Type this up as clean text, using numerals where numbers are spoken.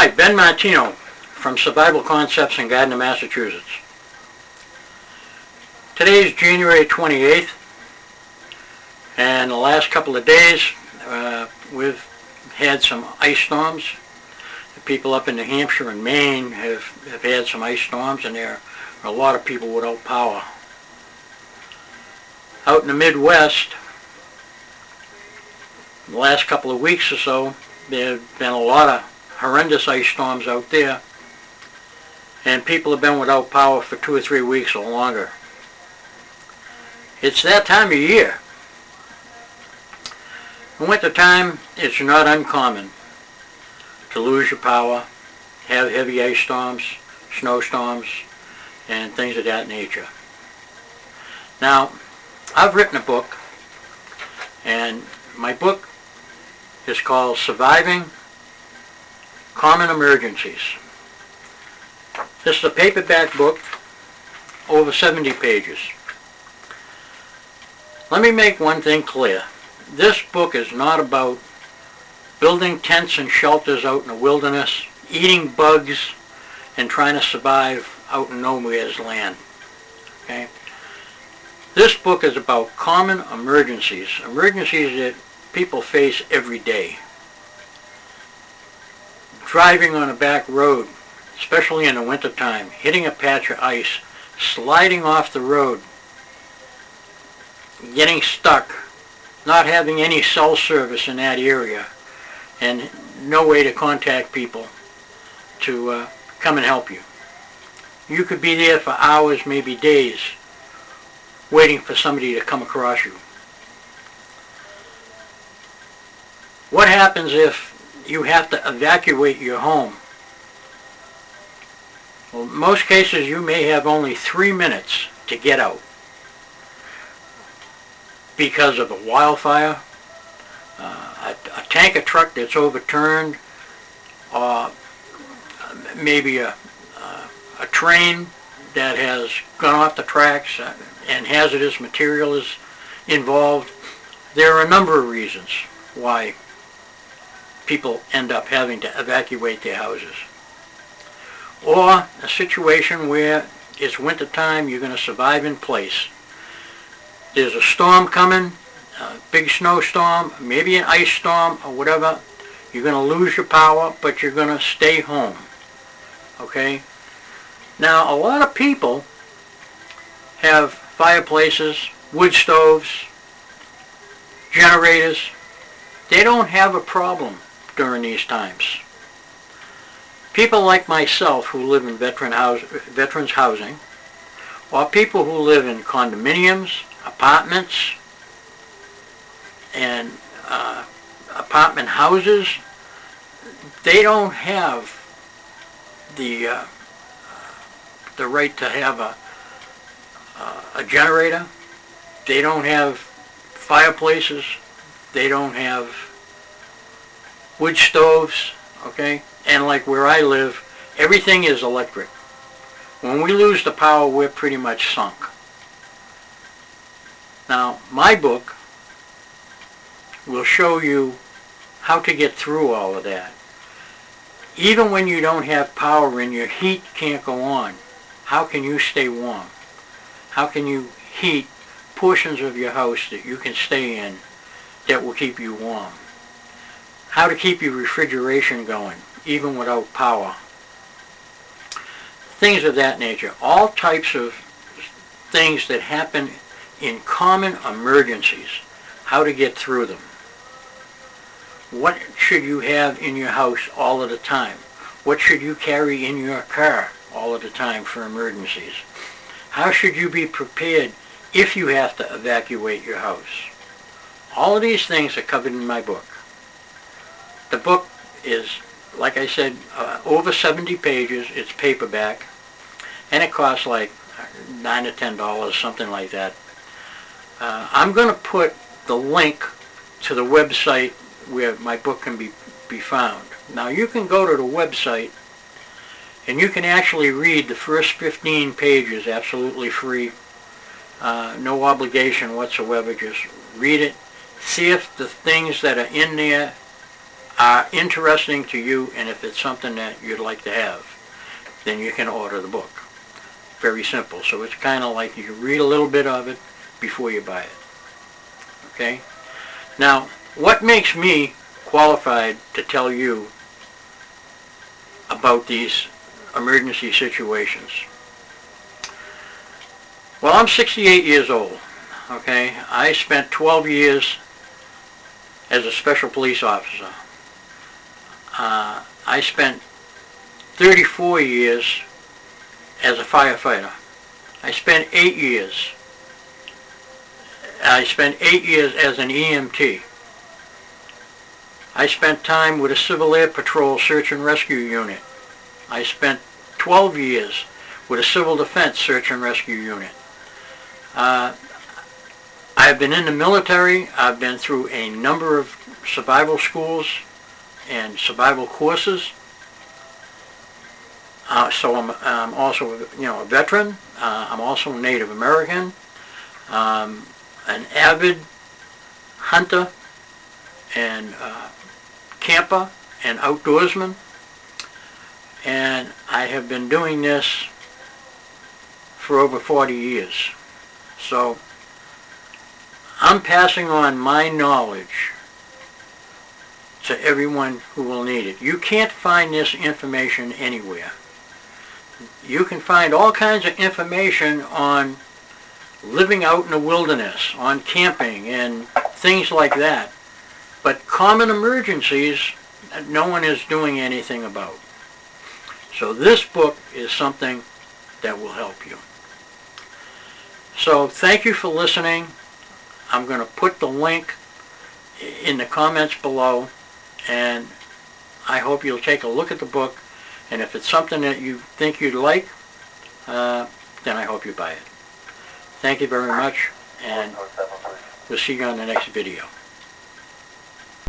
Hi, Ben Martino from Survival Concepts in Gardner, Massachusetts. Today is January 28th, and the last couple of days we've had some ice storms. The people up in New Hampshire and Maine have had some ice storms, and there are a lot of people without power. Out in the Midwest, the last couple of weeks or so, there have been a lot of horrendous ice storms out there, and people have been without power for 2 or 3 weeks or longer. It's that time of year. In winter time, it's not uncommon to lose your power, have heavy ice storms, snowstorms, and things of that nature. Now, I've written a book, and my book is called Surviving Common Emergencies. This is a paperback book, over 70 pages. Let me make one thing clear. This book is not about building tents and shelters out in the wilderness, eating bugs, and trying to survive out in nowhere's land. Okay? This book is about common emergencies, emergencies that people face every day. Driving on a back road, especially in the wintertime, hitting a patch of ice, sliding off the road, getting stuck, not having any cell service in that area, and no way to contact people to come and help you. You could be there for hours, maybe days, waiting for somebody to come across you. What happens if you have to evacuate your home? Well, in most cases you may have only 3 minutes to get out because of a wildfire, a tanker truck that's overturned, or maybe a train that has gone off the tracks and hazardous material is involved. There are a number of reasons why people end up having to evacuate their houses. Or a situation where it's winter time, you're going to survive in place. There's a storm coming, a big snowstorm, maybe an ice storm or whatever. You're going to lose your power, but you're going to stay home. Okay? Now, a lot of people have fireplaces, wood stoves, generators. They don't have a problem during these times. People like myself who live in veterans housing, or people who live in condominiums, apartments, and apartment houses, they don't have the right to have a generator. They don't have fireplaces. They don't have wood stoves, okay? And like where I live, everything is electric. When we lose the power, we're pretty much sunk. Now, my book will show you how to get through all of that. Even when you don't have power and your heat can't go on, how can you stay warm? How can you heat portions of your house that you can stay in that will keep you warm? How to keep your refrigeration going, even without power. Things of that nature. All types of things that happen in common emergencies. How to get through them. What should you have in your house all of the time? What should you carry in your car all of the time for emergencies? How should you be prepared if you have to evacuate your house? All of these things are covered in my book. The book is, like I said, over 70 pages. It's paperback, and it costs like $9 or $10, something like that. I'm going to put the link to the website where my book can be found. Now, you can go to the website, and you can actually read the first 15 pages absolutely free. No obligation whatsoever. Just read it. See if the things that are in there are interesting to you, and if it's something that you'd like to have, then you can order the book. Very simple. So it's kind of like you read a little bit of it before you buy it. Okay? Now, what makes me qualified to tell you about these emergency situations? Well, I'm 68 years old. Okay? I spent 12 years as a special police officer. I spent 34 years as a firefighter. I spent 8 years as an EMT. I spent time with a Civil Air Patrol Search and Rescue Unit. I spent 12 years with a Civil Defense Search and Rescue Unit. I've been in the military. I've been through a number of survival schools and survival courses. So I'm also, a veteran. I'm also Native American. An avid hunter and camper and outdoorsman. And I have been doing this for over 40 years. So I'm passing on my knowledge to everyone who will need it. You can't find this information anywhere. You can find all kinds of information on living out in the wilderness, on camping and things like that. But common emergencies, no one is doing anything about. So this book is something that will help you. So thank you for listening. I'm going to put the link in the comments below, and I hope you'll take a look at the book, and if it's something that you think you'd like, then I hope you buy it. Thank you very much, and we'll see you on the next video.